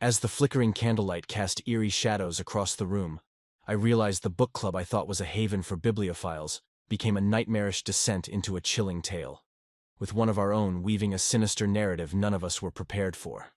As the flickering candlelight cast eerie shadows across the room, I realized the book club I thought was a haven for bibliophiles became a nightmarish descent into a chilling tale, with one of our own weaving a sinister narrative none of us were prepared for.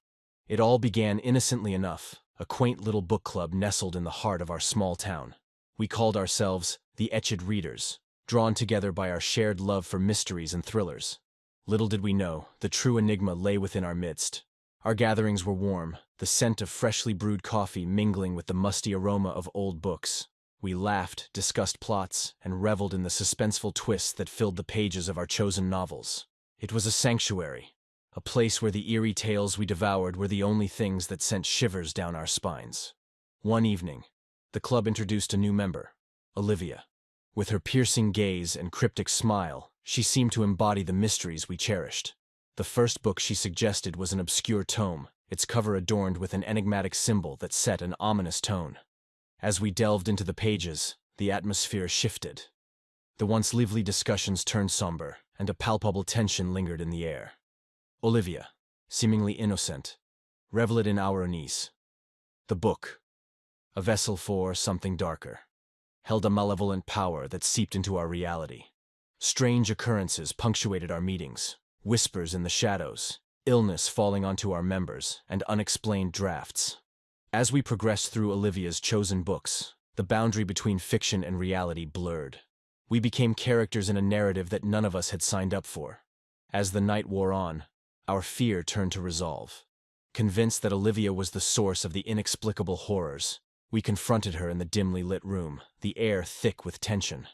It all began innocently enough, a quaint little book club nestled in the heart of our small town. We called ourselves the Etched Readers, drawn together by our shared love for mysteries and thrillers. Little did we know, the true enigma lay within our midst. Our gatherings were warm, the scent of freshly brewed coffee mingling with the musty aroma of old books. We laughed, discussed plots, and reveled in the suspenseful twists that filled the pages of our chosen novels. It was a sanctuary, a place where the eerie tales we devoured were the only things that sent shivers down our spines. One evening, the club introduced a new member, Olivia. With her piercing gaze and cryptic smile, she seemed to embody the mysteries we cherished. The first book she suggested was an obscure tome, its cover adorned with an enigmatic symbol that set an ominous tone. As we delved into the pages, the atmosphere shifted. The once lively discussions turned somber, and a palpable tension lingered in the air. Olivia, seemingly innocent, reveled in our unease. The book, a vessel for something darker, held a malevolent power that seeped into our reality. Strange occurrences punctuated our meetings, whispers in the shadows, illness falling onto our members, and unexplained drafts. As we progressed through Olivia's chosen books, the boundary between fiction and reality blurred. We became characters in a narrative that none of us had signed up for. As the night wore on, our fear turned to resolve. Convinced that Olivia was the source of the inexplicable horrors, we confronted her in the dimly lit room, the air thick with tension.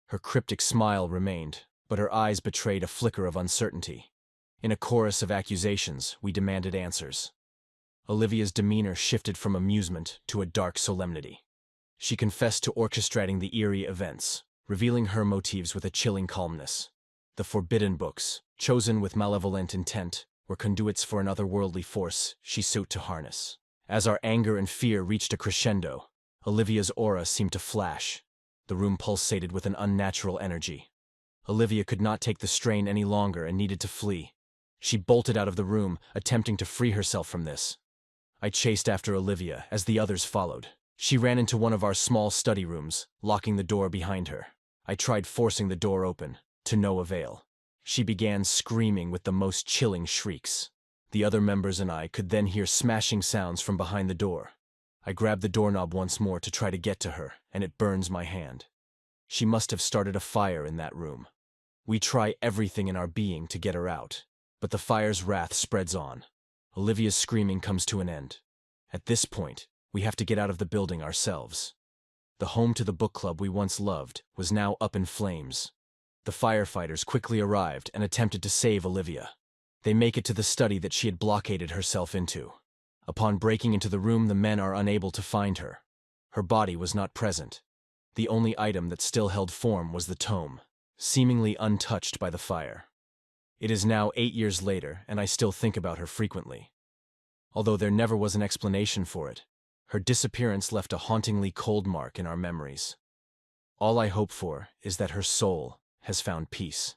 Her cryptic smile remained, but her eyes betrayed a flicker of uncertainty. In a chorus of accusations, we demanded answers. Olivia's demeanor shifted from amusement to a dark solemnity. She confessed to orchestrating the eerie events, revealing her motives with a chilling calmness. The forbidden books, chosen with malevolent intent, were conduits for an otherworldly force she sought to harness. As our anger and fear reached a crescendo, Olivia's aura seemed to flash. The room pulsated with an unnatural energy. Olivia could not take the strain any longer and needed to flee. She bolted out of the room, attempting to free herself from this. I chased after Olivia as the others followed. She ran into one of our small study rooms, locking the door behind her. I tried forcing the door open, to no avail. She began screaming with the most chilling shrieks. The other members and I could then hear smashing sounds from behind the door. I grabbed the doorknob once more to try to get to her, and it burns my hand. She must have started a fire in that room. We try everything in our being to get her out, but the fire's wrath spreads on. Olivia's screaming comes to an end. At this point, we have to get out of the building ourselves. The home to the book club we once loved was now up in flames. The firefighters quickly arrived and attempted to save Olivia. They make it to the study that she had blockaded herself into. Upon breaking into the room, the men are unable to find her. Her body was not present. The only item that still held form was the tome, seemingly untouched by the fire. It is now 8 years later, and I still think about her frequently. Although there never was an explanation for it, her disappearance left a hauntingly cold mark in our memories. All I hope for is that her soul has found peace.